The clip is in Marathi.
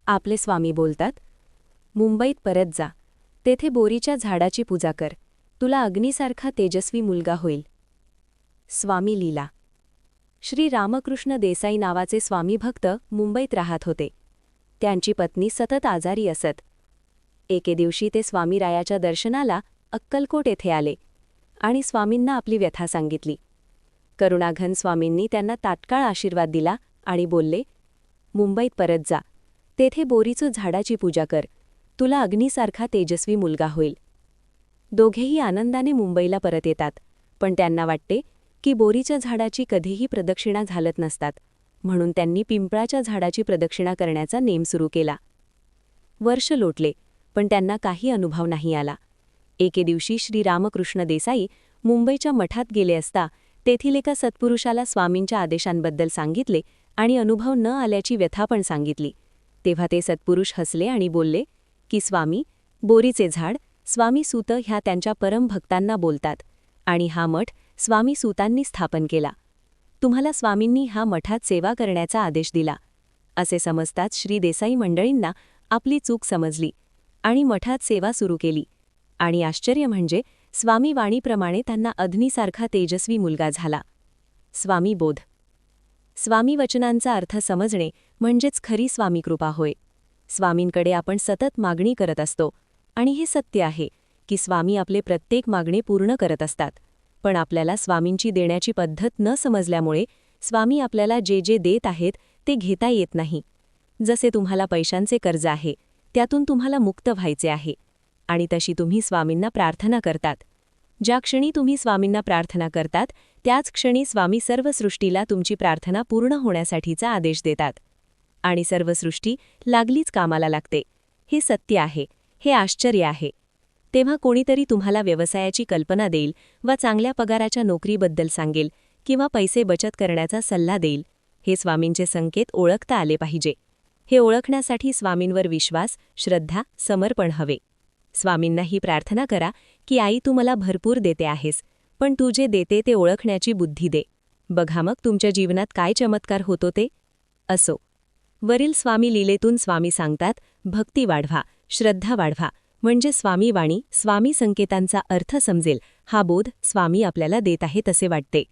आपले स्वामी बोलतात, मुंबईत परत जा, तेथे बोरीच्या झाडाची पूजा कर, तुला अग्नीसारखा तेजस्वी मुलगा होईल. स्वामी लीला. श्री रामकृष्ण देसाई नावाचे स्वामीभक्त मुंबईत राहत होते. त्यांची पत्नी सतत आजारी असत. एके दिवशी ते स्वामीरायाच्या दर्शनाला अक्कलकोट येथे आले आणि स्वामींना आपली व्यथा सांगितली. करुणाघन स्वामींनी त्यांना तात्काळ आशीर्वाद दिला आणि बोलले, मुंबईत परत जा, तेथे बोरीचं झाडाची पूजा कर, तुला अग्नीसारखा तेजस्वी मुलगा होईल. दोघेही आनंदाने मुंबईला परत येतात, पण त्यांना वाटते की बोरीच्या झाडाची कधीही प्रदक्षिणा झालत नसतात, म्हणून त्यांनी पिंपळाच्या झाडाची प्रदक्षिणा करण्याचा नेम सुरू केला. वर्ष लोटले, पण त्यांना काही अनुभव नाही आला. एके दिवशी श्री रामकृष्ण देसाई मुंबईच्या मठात गेले असता तेथील एका सत्पुरुषाला स्वामींच्या आदेशांबद्दल सांगितले आणि अनुभव न आल्याची व्यथा पण सांगितली. तेव्हा ते सत्पुरुष हसले आणि बोलले की स्वामी, बोरीचे झाड स्वामी सूत ह्या त्यांच्या परम भक्तांना बोलतात आणि हा मठ स्वामी सूतांनी स्थापन केला. तुम्हाला स्वामींनी हा मठात सेवा करण्याचा आदेश दिला. असे समजताच श्री देसाई मंडळींना आपली चूक समजली आणि मठात सेवा सुरू केली. आणि आश्चर्य म्हणजे स्वामी वाणीप्रमाणे त्यांना अग्नीसारखा तेजस्वी मुलगा झाला. स्वामी बोध. स्वामी वचनांचा अर्थ समजणे म्हणजेच खरी स्वामीकृपा होय. स्वामींकडे आपण सतत मागणी करत असतो आणि हे सत्य आहे की स्वामी आपले प्रत्येक मागणे पूर्ण करत असतात, पण आपल्याला स्वामींची देण्याची पद्धत न समजल्यामुळे स्वामी आपल्याला जे जे देत आहेत ते घेता येत नाही. जसे तुम्हाला पैशांचे कर्ज आहे, त्यातून तुम्हाला मुक्त व्हायचे आहे आणि तशी तुम्ही स्वामींना प्रार्थना करतात. ज्या क्षणी तुम्ही स्वामींना प्रार्थना करतात त्याच क्षणी स्वामी सर्व सृष्टीला तुमची प्रार्थना पूर्ण होण्यासाठीचा आदेश देतात आणि सर्व सृष्टी लागलीच कामाला लागते. हे सत्य आहे, हे आश्चर्य आहे. तेव्हा कोणीतरी तुम्हाला व्यवसायाची कल्पना देईल वा चांगल्या पगाराच्या नोकरीबद्दल सांगेल किंवा पैसे बचत करण्याचा सल्ला देईल. हे स्वामींचे संकेत ओळखता आले पाहिजे. हे ओळखण्यासाठी स्वामींवर विश्वास, श्रद्धा, समर्पण हवे. स्वामींना ही प्रार्थना करा की आई, तू मला भरपूर देते आहेस, पण तू जे देते ते ओळखण्याची बुद्धी दे. बघा मग तुमच्या जीवनात काय चमत्कार होतो ते. असो, वरील स्वामी लीलेतून स्वामी सांगतात, भक्ती वाढवा, श्रद्धा वाढवा, म्हणजे स्वामी वाणी, स्वामी संकेतांचा अर्थ समजेल. हा बोध स्वामी आपल्याला देत आहेत असे वाटते.